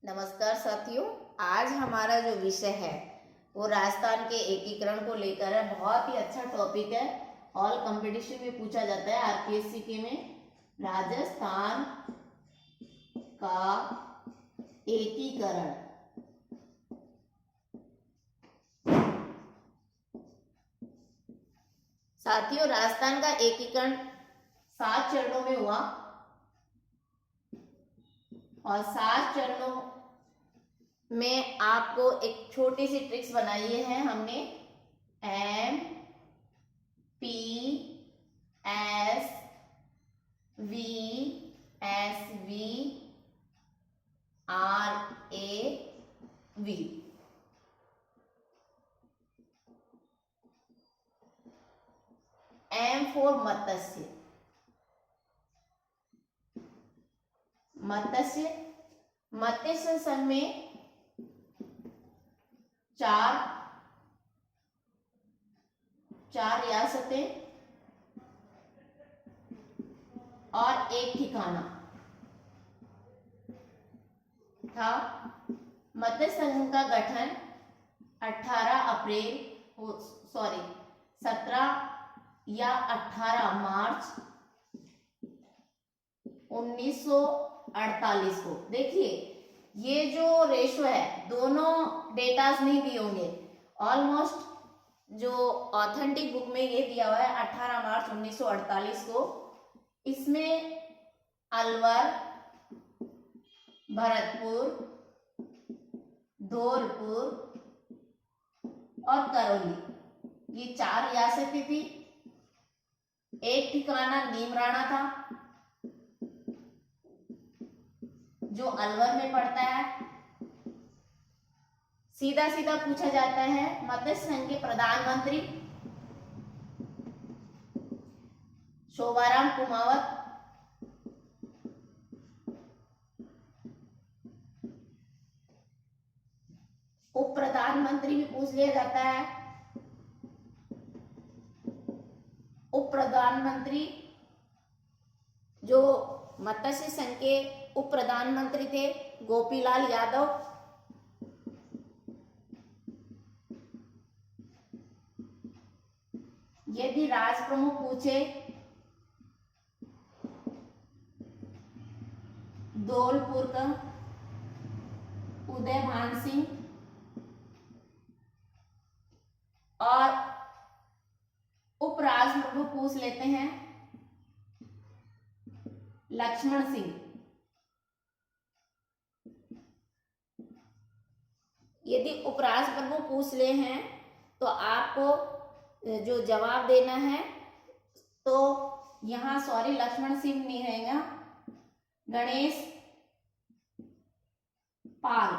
नमस्कार साथियों। आज हमारा जो विषय है वो राजस्थान के एकीकरण को लेकर है। बहुत ही अच्छा टॉपिक है। ऑल कंपटीशन में पूछा जाता है आरपीएससी में। राजस्थान का एकीकरण। साथियों, राजस्थान का एकीकरण 7 चरणों में हुआ और 7 चरणों में आपको एक छोटी सी ट्रिक्स बनाई है हमने। M P S V R A V. M for मत्स्य। मत्स्य संघ में चार रियासतें और एक ठिकाना था। मत्स्य संघ का गठन 17 या 18 मार्च 1948 को। देखिए, ये जो रेशो है, दोनों डेटास नहीं दिए होंगे। ऑलमोस्ट जो ऑथेंटिक बुक में ये दिया हुआ है 18 मार्च 1948 को। इसमें अलवर, भरतपुर, धौलपुर और करौली, ये 4 रियासतें थी। एक ठिकाना नीमराणा था जो अलवर में पड़ता है। सीधा सीधा पूछा जाता है, मत्स्य संघ के प्रधानमंत्री शोभाराम कुमावत। उप प्रधानमंत्री भी पूछ लिया जाता है। उप प्रधानमंत्री जो मत्स्य संघ के उप प्रधानमंत्री थे, गोपीलाल यादव। यदि राज प्रमुख पूछे, धौलपुर का उदय भान सिंह और उप राज प्रमुख पूछ लेते हैं लक्ष्मण सिंह। यदि उपराज प्रमुख पूछ ले हैं तो आपको जो जवाब देना है, तो यहां लक्ष्मण सिंह नहीं रहेगा, गणेश पाल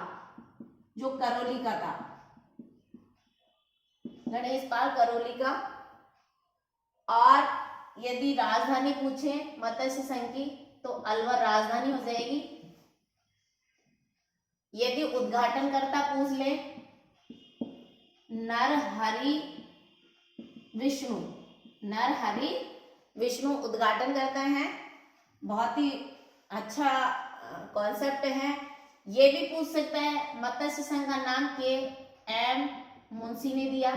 जो करौली का था, गणेश पाल करौली का। और यदि राजधानी पूछे मत्स्य संघ की तो अलवर राजधानी हो जाएगी। यदि उद्घाटनकर्ता पूछ ले, नरहरि विष्णु उद्घाटन करते हैं। बहुत ही अच्छा कॉन्सेप्ट है। ये भी पूछ सकता है मत्स्य संघ का नाम के एम मुंशी ने दिया।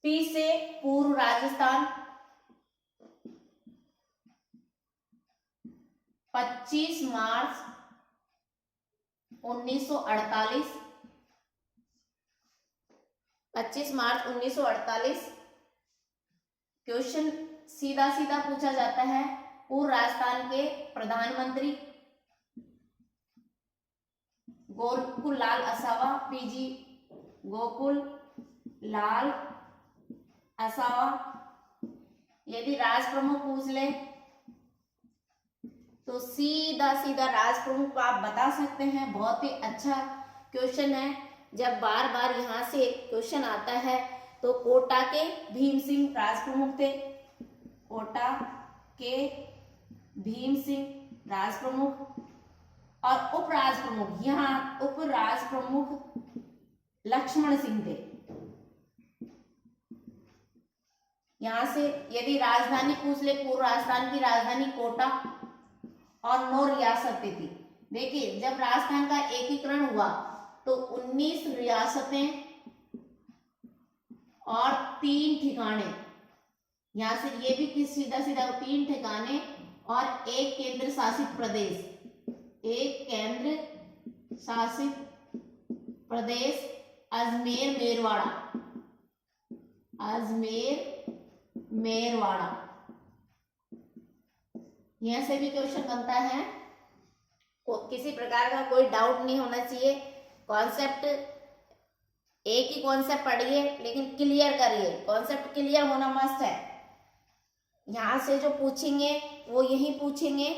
पी से पूर्व राजस्थान 25 मार्च 1948। 25 मार्च 1948 क्वेश्चन सीधा सीधा पूछा जाता है। पूर्व राजस्थान के प्रधानमंत्री गोकुल लाल असावा, पीजी गोकुल लाल असावा। यदि राज प्रमुख पूछ ले तो सीधा सीधा राज प्रमुख को आप बता सकते हैं। बहुत ही अच्छा क्वेश्चन है। जब बार बार यहाँ से क्वेश्चन आता है तो कोटा के भीम सिंह राज प्रमुख थे। कोटा के भीम सिंह राज प्रमुख और उपराज प्रमुख, यहाँ उपराज प्रमुख लक्ष्मण सिंह थे। यहां से यदि राजधानी पूछ ले, पूर्व राजस्थान की राजधानी कोटा और 9 रियासतें थी। देखिए जब राजस्थान का एकीकरण हुआ तो 19 रियासतें और 3 ठिकाने, यहां से ये भी किस सीधा सीधा 3 ठिकाने और 1 केंद्र शासित प्रदेश, 1 केंद्र शासित प्रदेश अजमेर मेरवाड़ा, अजमेर मेरवाड़ा, यहां से भी क्वेश्चन बनता है। किसी प्रकार का कोई डाउट नहीं होना चाहिए। कॉन्सेप्ट एक ही कॉन्सेप्ट पढ़िए लेकिन क्लियर करिए, कॉन्सेप्ट क्लियर होना मस्ट है। यहाँ से जो पूछेंगे वो यही पूछेंगे,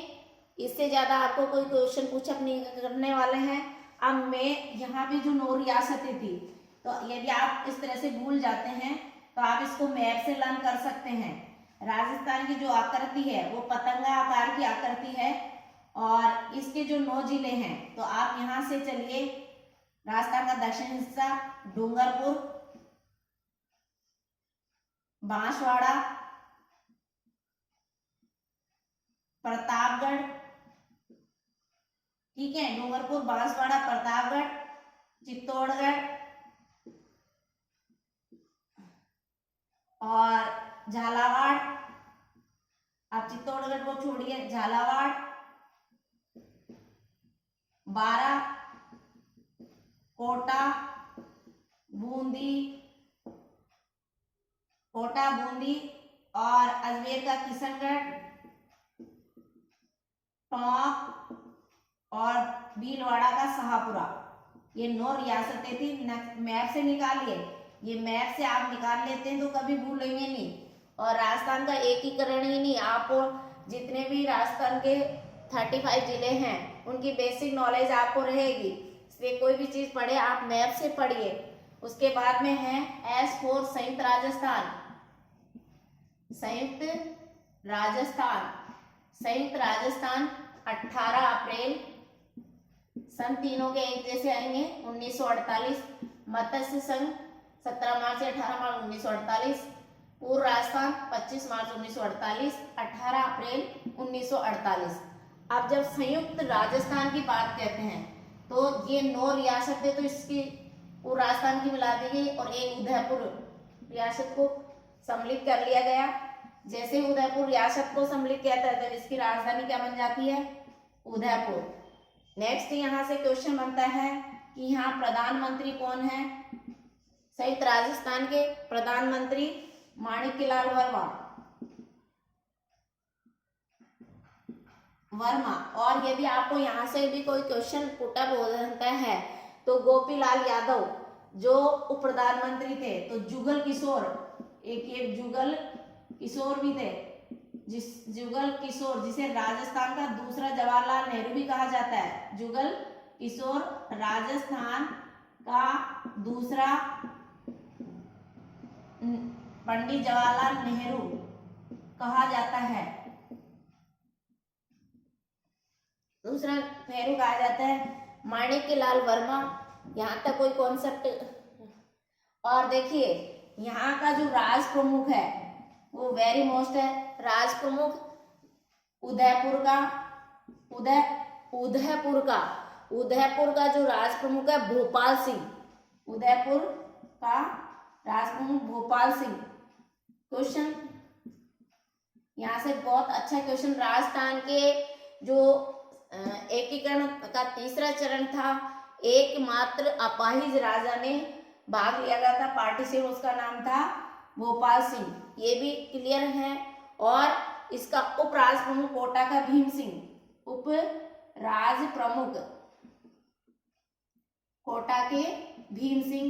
इससे ज्यादा आपको कोई क्वेश्चन पूछअप नहीं करने वाले हैं। अब मैं यहाँ पे जो 9 रियासतें थी, तो यदि आप इस तरह से भूल जाते हैं तो आप इसको मैप से लर्न कर सकते हैं। राजस्थान की जो आकृति है वो पतंगा आकार की आकृति है और इसके जो 9 जिले हैं, तो आप यहाँ से चलिए, राजस्थान का दक्षिण हिस्सा डूंगरपुर, बांसवाड़ा, प्रतापगढ़, ठीक है, डूंगरपुर, बांसवाड़ा, प्रतापगढ़, चित्तौड़गढ़ और झालावाड़। आप चित्तौड़गढ़ को छोड़िए, झालावाड़, बारा, कोटा, बूंदी, कोटा, बूंदी और अजमेर का किशनगढ़, टोंक और भीलवाड़ा का शाहपुरा। ये 9 रियासतें थी। मैप से निकालिए, ये मैप से आप निकाल लेते हैं तो कभी भूलेंगे नहीं। और राजस्थान का एकीकरण ही नहीं, आप जितने भी राजस्थान के 35 जिले हैं उनकी बेसिक नॉलेज आपको रहेगी। इसलिए कोई भी चीज पढ़े आप मैप से पढ़िए। उसके बाद में है S4 संयुक्त राजस्थान, संयुक्त राजस्थान, संयुक्त राजस्थान 18 अप्रैल, सन तीनों के एक जैसे आएंगे 1948, मत्स्य संघ 17 मार्च से 18 मार्च 1948, पूर्व राजस्थान 25 मार्च 1948, 18 अप्रैल 1948। अब जब संयुक्त राजस्थान की बात कहते हैं तो ये 9 रियासतें तो इसकी पूर्व राजस्थान की मिला दी गई और एक उदयपुर रियासत को सम्मिलित कर लिया गया। जैसे उदयपुर रियासत को सम्मिलित किया जाता है इसकी राजधानी क्या बन जाती है, उदयपुर। नेक्स्ट यहाँ से क्वेश्चन बनता है कि यहाँ प्रधानमंत्री कौन है। संयुक्त राजस्थान के प्रधानमंत्री माणिक्यलाल वर्मा। और यदि आपको यहाँ से भी कोई क्वेश्चन पुटअप हो जाता है तो गोपीलाल यादव जो उप प्रधानमंत्री थे, तो जुगल किशोर, एक जुगल किशोर भी थे, जुगल किशोर जिसे राजस्थान का दूसरा जवाहरलाल नेहरू भी कहा जाता है। जुगल किशोर राजस्थान का दूसरा पंडित जवाहरलाल नेहरू कहा जाता है, दूसरा नेहरू कहा जाता है। माणिक्यलाल वर्मा, यहाँ तक कोई कॉन्सेप्ट। और देखिए यहाँ का जो राज प्रमुख है वो वेरी मोस्ट है। राज प्रमुख उदयपुर का जो राज प्रमुख है भोपाल सिंह, उदयपुर का राज प्रमुख भोपाल सिंह। क्वेश्चन यहाँ से बहुत अच्छा क्वेश्चन। राजस्थान के जो एकीकरण का तीसरा चरण था, एकमात्र अपाहिज राजा ने भाग लिया गया था पार्टी से, उसका नाम था भोपाल सिंह, ये भी क्लियर है। और इसका उप राज प्रमुख कोटा का भीम सिंह, उप राज प्रमुख कोटा के भीम सिंह।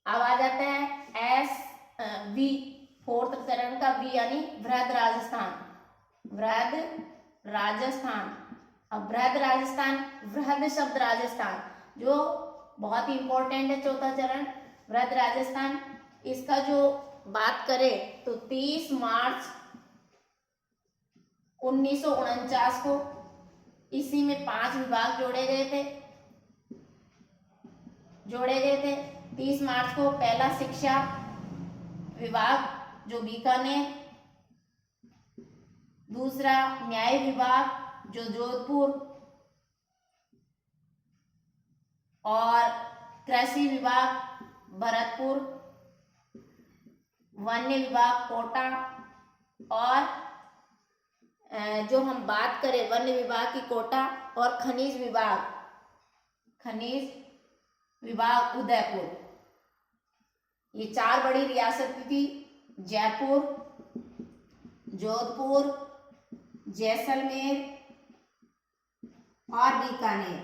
अब आ जाता है V, 4th चरण का V यानी वृहद राजस्थान, वृहद राजस्थान। अब वृहद राजस्थान, वृहद शब्द राजस्थान जो बहुत ही इंपॉर्टेंट है, 4था चरण वृहद राजस्थान। इसका जो बात करें तो 30 मार्च 1949 को इसी में 5 विभाग जोड़े गए थे। 30 मार्च को पहला शिक्षा दूसरा न्याय विभाग जो जोधपुर, और कृषि विभाग भरतपुर, वन्य विभाग कोटा, और जो हम बात करें वन्य विभाग की कोटा, और खनिज विभाग उदयपुर। ये 4 बड़ी रियासतें थी, जयपुर, जोधपुर, जैसलमेर और बीकानेर।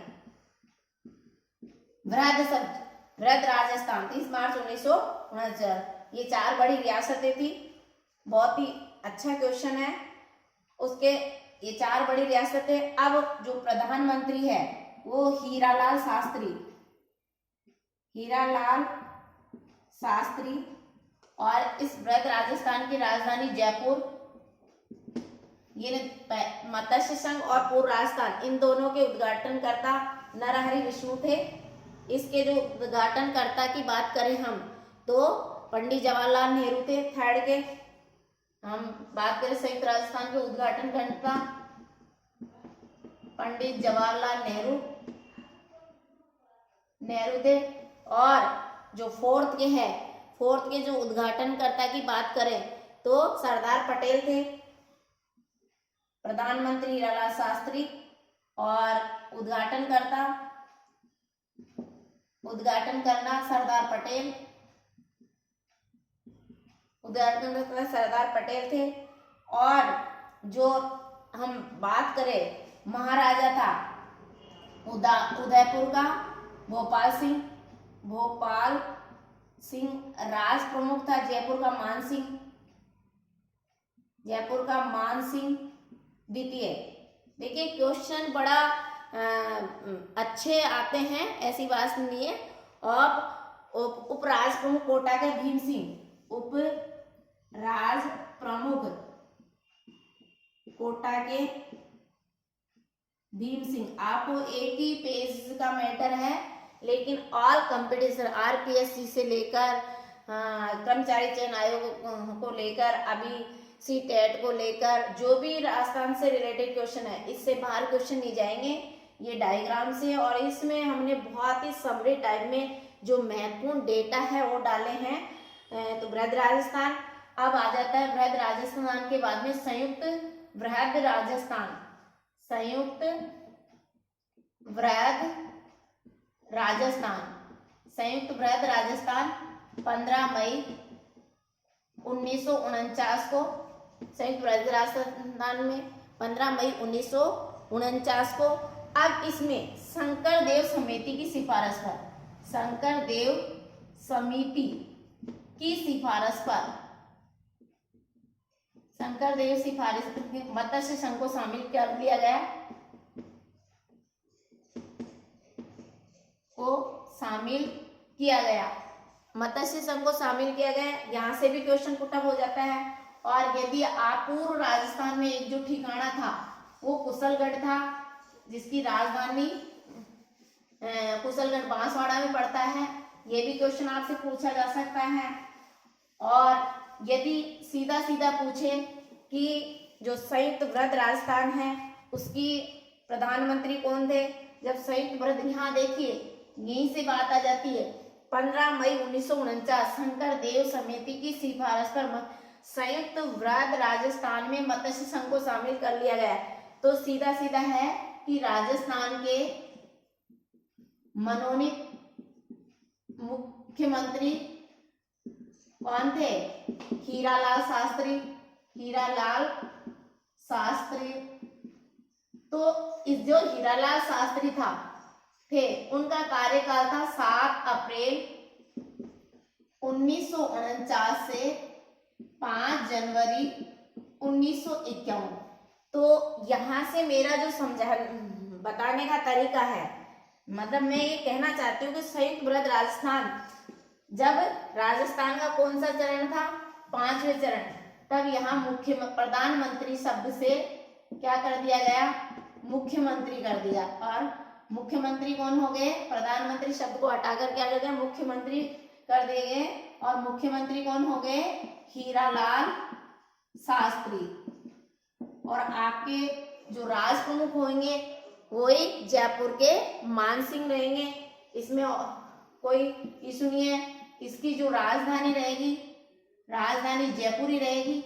वृहद राजस्थान 30 मार्च 1969। ये 4 बड़ी रियासतें थी। बहुत ही अच्छा क्वेश्चन है। उसके ये 4 बड़ी रियासतें। अब जो प्रधानमंत्री है वो हीरालाल शास्त्री, और इस वृहद राजस्थान की राजधानी जयपुर। ये मत्स्य संघ और पूर्व राजस्थान, इन दोनों के उद्घाटनकर्ता नरहरि विष्णु थे। इसके जो उद्घाटनकर्ता की बात करें हम तो पंडित जवाहरलाल नेहरू थे। थर्ड के हम बात करें संयुक्त राजस्थान के उद्घाटनकर्ता पंडित जवाहरलाल नेहरू थे। और जो फोर्थ के जो उद्घाटनकर्ता की बात करें तो सरदार पटेल थे। प्रधानमंत्री हीरालाल शास्त्री और उद्घाटन करना सरदार पटेल थे। और जो हम बात करें महाराजा था उदयपुर का भोपाल सिंह राज प्रमुख था। जयपुर का मान सिंह द्वितीय। देखिए क्वेश्चन बड़ा अच्छे आते हैं, ऐसी बात नहीं है। और उपराज प्रमुख कोटा के भीम सिंह, उपराज प्रमुख कोटा के भीम सिंह। आपको एक ही पेज का मैटर है, लेकिन ऑल कंपटीशन आरपीएससी से लेकर कर्मचारी चयन आयोग को लेकर, अभी सीटेट को लेकर, जो भी राजस्थान से रिलेटेड क्वेश्चन है, इससे बाहर क्वेश्चन नहीं जाएंगे। ये डायग्राम से, और इसमें हमने बहुत ही समरी टाइप में जो महत्वपूर्ण डेटा है वो डाले हैं। तो वृहद राजस्थान। अब आ जाता है वृहद राजस्थान के बाद में संयुक्त वृहद राजस्थान 15 मई 1949 को, संयुक्त वृहद राजस्थान में 15 मई 1949 को। अब इसमें शंकरदेव समिति की सिफारिश पर मत्स्य संघ को शामिल कर लिया गया। यहाँ से भी क्वेश्चन पुटअप हो जाता है। और यदि आप पूर्व राजस्थान में एक जो ठिकाना था वो कुशलगढ़ था, जिसकी राजधानी कुशलगढ़ बांसवाड़ा में पड़ता है। ये भी क्वेश्चन आपसे पूछा जा सकता है। और यदि सीधा पूछे कि जो संयुक्त वृहद राजस्थान है उसकी प्रधानमंत्री कौन थे, जब संयुक्त वृहद, यहाँ देखिए यहीं से बात आ जाती है। 15 मई 1949 शंकरदेव समिति की सिफारिश पर संयुक्त वृहद राजस्थान में मत्स्य संघ को शामिल कर लिया गया। तो सीधा है कि राजस्थान के मनोनीत मुख्यमंत्री कौन थे? हीरालाल शास्त्री। तो इस जो हीरालाल शास्त्री थे उनका कार्यकाल था 7 अप्रैल 1949 से 5 जनवरी 1951। तो यहाँ से मेरा जो बताने का तरीका है, मतलब मैं ये कहना चाहती हूँ कि संयुक्त वृहद राजस्थान, जब राजस्थान का कौन सा चरण था? 5वें चरण। तब यहाँ प्रधानमंत्री शब्द से क्या कर दिया गया? मुख्यमंत्री कर दिया। और मुख्यमंत्री कौन हो गए? प्रधानमंत्री शब्द को हटाकर क्या कर दिया? मुख्यमंत्री कर दिए गए। और मुख्यमंत्री कौन हो गए? हीरालाल शास्त्री। और आपके जो राज प्रमुख होंगे वही जयपुर के मान सिंह रहेंगे। इसमें कोई इशू नहीं है। इसकी जो राजधानी रहेगी, राजधानी जयपुर ही रहेगी,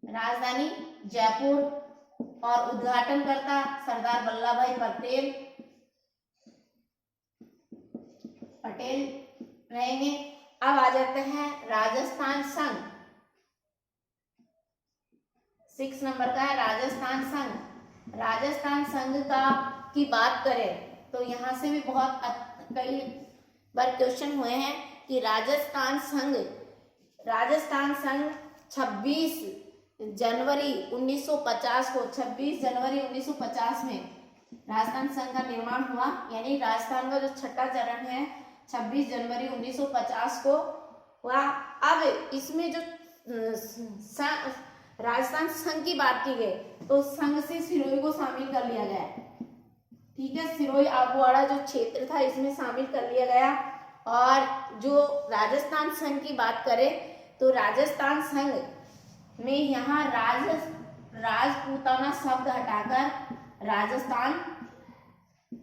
राजधानी जयपुर। और उद्घाटनकर्ता सरदार वल्लभ भाई पटेल रहेंगे। अब आ जाते हैं राजस्थान संघ। 6 नंबर का है राजस्थान संघ। राजस्थान संघ की बात करें तो यहाँ से भी बहुत कई बार क्वेश्चन हुए हैं कि राजस्थान संघ 26 जनवरी 1950 को, 26 जनवरी 1950 में राजस्थान संघ का निर्माण हुआ। यानी राजस्थान का जो छठा चरण है 26 जनवरी 1950 को हुआ। अब इसमें जो राजस्थान संघ की बात की गई तो संघ से सिरोही को शामिल कर लिया गया। ठीक है, सिरोही आबूवाड़ा जो क्षेत्र था इसमें शामिल कर लिया गया। और जो राजस्थान संघ की बात करें तो राजस्थान संघ में यहाँ राजपूताना शब्द हटाकर राजस्थान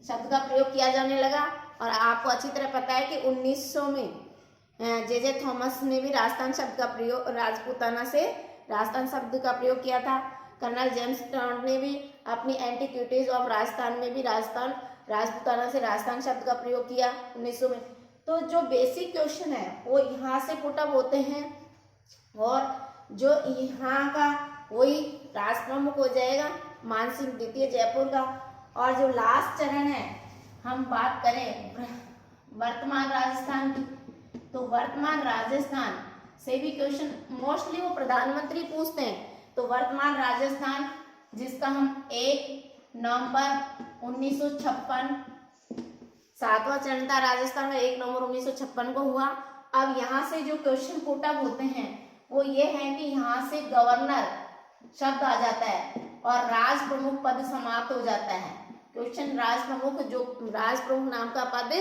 शब्द का प्रयोग किया जाने लगा। और आपको अच्छी तरह पता है कि 1900 में जे थॉमस ने भी राजस्थान शब्द का प्रयोग, राजपूताना से राजस्थान शब्द का प्रयोग किया था। कर्नल जेम्स टॉन्ट ने भी अपनी एंटीक्विटीज ऑफ राजस्थान में भी राजपूताना से राजस्थान शब्द का प्रयोग किया 1900 में। तो जो बेसिक क्वेश्चन है वो यहाँ से पुट अप होते हैं और जो यहाँ का वही राज प्रमुख हो जाएगा मान सिंह द्वितीय जयपुर का। और जो लास्ट चरण है हम बात करें वर्तमान राजस्थान की, तो वर्तमान राजस्थान से भी क्वेश्चन मोस्टली वो प्रधानमंत्री पूछते हैं। तो वर्तमान राजस्थान जिसका हम 1 नवंबर 1956 7वां चरण था राजस्थान में 1 नवंबर 1956 को हुआ। अब यहाँ से जो क्वेश्चन पुट अप होते हैं वो ये है कि यहाँ से गवर्नर शब्द आ जाता है और राज प्रमुख पद समाप्त हो जाता है। क्वेश्चन राज प्रमुख नाम का पद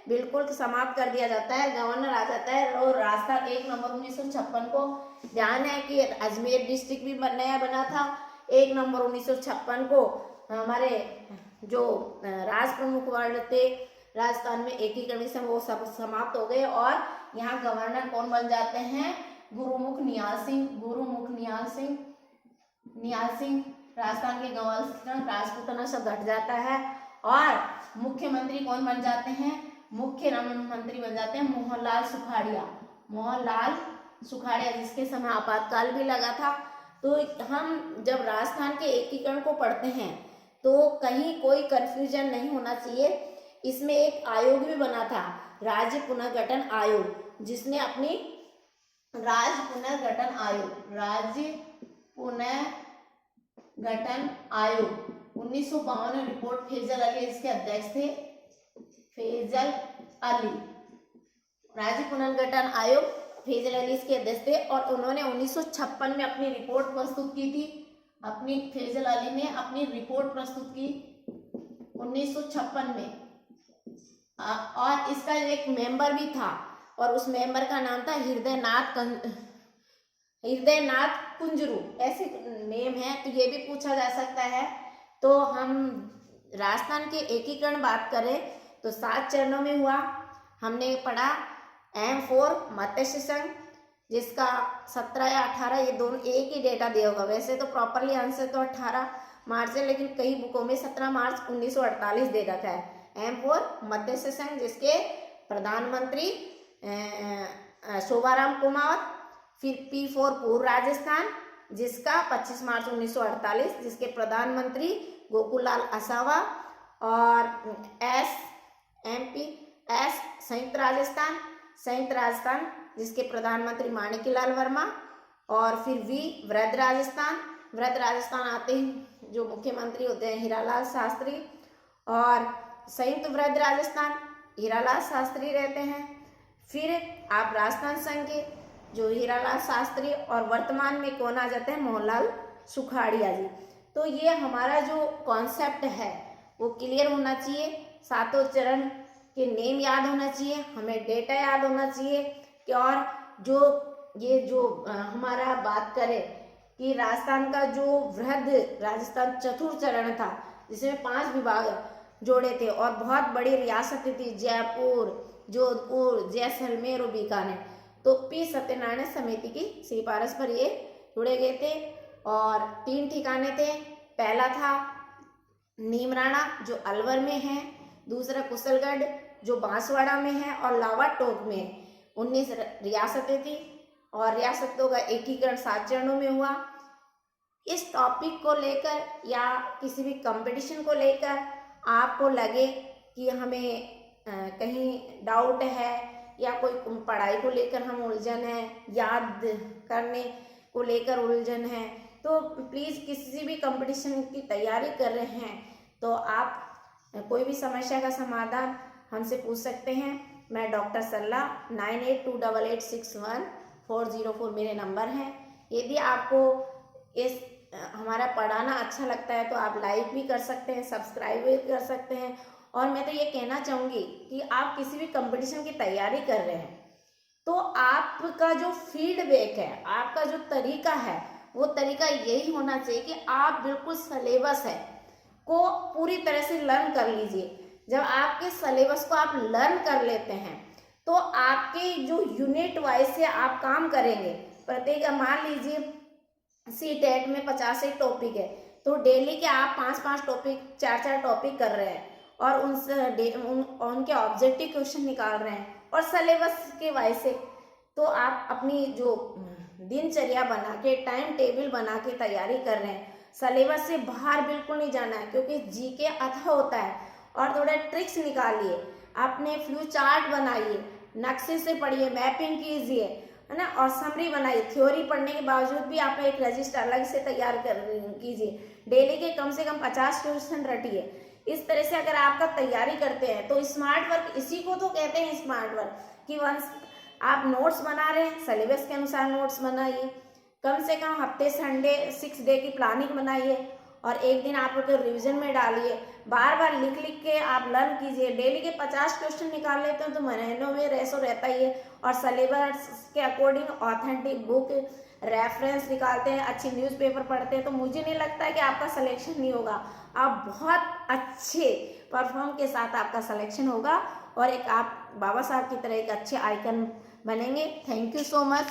बिल्कुल समाप्त कर दिया जाता है, गवर्नर आ जाता है। और राजस्थान 1 नवंबर 1956 को ध्यान है कि अजमेर डिस्ट्रिक्ट भी नया बना था। 1 नवंबर 1956 को हमारे जो राज प्रमुख वर्ड थे राजस्थान में एकीकरण से वो सब समाप्त हो गए और यहाँ गवर्नर कौन बन जाते हैं? गुरुमुख निहाल सिंह। राजस्थान के गवर्नर राजपूताना शब्द हट जाता है और मुख्यमंत्री कौन बन जाते हैं? मुख्य मंत्री बन जाते हैं मोहनलाल सुखाड़िया, जिसके समय आपातकाल भी लगा था। तो हम जब राजस्थान के एकीकरण को पढ़ते हैं तो कहीं कोई कंफ्यूजन नहीं होना चाहिए। इसमें एक आयोग भी बना था, राज्य पुनर्गठन आयोग, जिसने अपनी राज्य पुनर्गठन आयोग 1952 में रिपोर्ट फैजल अली इसके अध्यक्ष थे। फैजल अली, राज्य पुनर्गठन आयोग फैजल अली इसके अध्यक्ष थे और उन्होंने 1956 में अपनी रिपोर्ट प्रस्तुत की थी। फैजल अली ने अपनी रिपोर्ट प्रस्तुत की 1956 में। और इसका एक मेंबर भी था और उस मेंबर का नाम था हृदयनाथ कुंजरू, ऐसे नेम है। तो ये भी पूछा जा सकता है। तो हम राजस्थान के एकीकरण बात करें तो 7 चरणों में हुआ। हमने पढ़ा M4 मत्स्य संघ, जिसका 17 या 18 ये दोनों एक ही डेटा दिया होगा। वैसे तो प्रॉपरली आंसर तो 18 मार्च है, लेकिन कई बुकों में 17 मार्च 1948 दे रखा है। M4 मत्स्य संघ, जिसके प्रधानमंत्री शोभाराम कुमावत। फिर P4 पूर्व राजस्थान, जिसका 25 मार्च 1948, जिसके प्रधानमंत्री गोकुललाल असावा। और S संयुक्त राजस्थान, जिसके प्रधानमंत्री माणिक्यलाल वर्मा। और फिर V वृहद राजस्थान आते हैं जो मुख्यमंत्री होते हैं हीरालाल शास्त्री। और संयुक्त वृहद राजस्थान हीरालाल शास्त्री रहते हैं। फिर आप राजस्थान संघ के जो हीरालाल शास्त्री और वर्तमान में कौन आ जाते हैं? मोहनलाल सुखाड़िया जी। तो ये हमारा जो कॉन्सेप्ट है वो क्लियर होना चाहिए। 7 चरण के नेम याद होना चाहिए, हमें डेटा याद होना चाहिए। और जो हमारा बात करें कि राजस्थान का जो वृहद राजस्थान चतुर्थ चरण था, जिसमें 5 विभाग जोड़े थे और बहुत बड़ी रियासतें थी, जयपुर, जोधपुर, जैसलमेर और बीकानेर, तो पी सत्यनारायण समिति की सिफारिश पर ये जुड़े गए थे। और 3 ठिकाने थे, पहला था नीमराणा जो अलवर में है, दूसरा कुशलगढ़ जो बांसवाड़ा में है, और लावाटोक में 19 रियासतें थी और रियासतों का एकीकरण 7 चरणों में हुआ। इस टॉपिक को लेकर या किसी भी कंपटीशन को लेकर आपको लगे कि हमें कहीं डाउट है या कोई पढ़ाई को लेकर हम उलझन है, याद करने को लेकर उलझन है, तो प्लीज़ किसी भी कंपटीशन की तैयारी कर रहे हैं तो आप कोई भी समस्या का समाधान हमसे पूछ सकते हैं। मैं डॉक्टर सल्ला 9828861404 मेरे नंबर हैं। यदि आपको इस हमारा पढ़ाना अच्छा लगता है तो आप लाइक भी कर सकते हैं, सब्सक्राइब भी कर सकते हैं। और मैं तो ये कहना चाहूँगी कि आप किसी भी कंपटीशन की तैयारी कर रहे हैं तो आपका जो फीडबैक है, आपका जो तरीका है, वो तरीका यही होना चाहिए कि आप बिल्कुल सिलेबस है को पूरी तरह से लर्न कर लीजिए। जब आपके सिलेबस को आप लर्न कर लेते हैं तो आपके जो यूनिट वाइज से आप काम करेंगे, प्रत्येक मान लीजिए CTET में 50 एक टॉपिक है तो डेली के आप 5-5 टॉपिक 4-4 टॉपिक कर रहे हैं और उनके ऑब्जेक्टिव क्वेश्चन निकाल रहे हैं और सिलेबस के वाइज से, तो आप अपनी जो दिनचर्या बना के टाइम टेबल बना के तैयारी कर रहे हैं। सिलेबस से बाहर बिल्कुल नहीं जाना है क्योंकि जीके अथाह होता है। और थोड़ा ट्रिक्स निकालिए, अपने फ्लू चार्ट बनाइए, नक्शे से पढ़िए, मैपिंग कीजिए, है ना, और समरी बनाइए। थ्योरी पढ़ने के बावजूद भी आप एक रजिस्टर अलग से तैयार कीजिए। डेली के कम से कम 50 क्वेश्चन रटिए। इस तरह से अगर आपका तैयारी करते हैं तो स्मार्ट वर्क, इसी को तो कहते हैं स्मार्ट वर्क, कि वंस आप नोट्स बना रहे हैं सिलेबस के अनुसार नोट्स बनाइए, कम से कम हफ्ते संडे 6 डे की प्लानिंग बनाइए और एक दिन आप उनको रिवीजन में डालिए। बार बार लिख लिख के आप लर्न कीजिए। डेली के 50 क्वेश्चन निकाल लेते हैं तो महीनों में रेसो रहता ही है। और सिलेबस के अकॉर्डिंग ऑथेंटिक बुक रेफरेंस निकालते हैं, अच्छी न्यूज़पेपर पढ़ते हैं, तो मुझे नहीं लगता है कि आपका सिलेक्शन नहीं होगा। आप बहुत अच्छे परफॉर्म के साथ आपका सिलेक्शन होगा और एक आप बाबा साहब की तरह एक अच्छे आइकन बनेंगे। Thank you so much.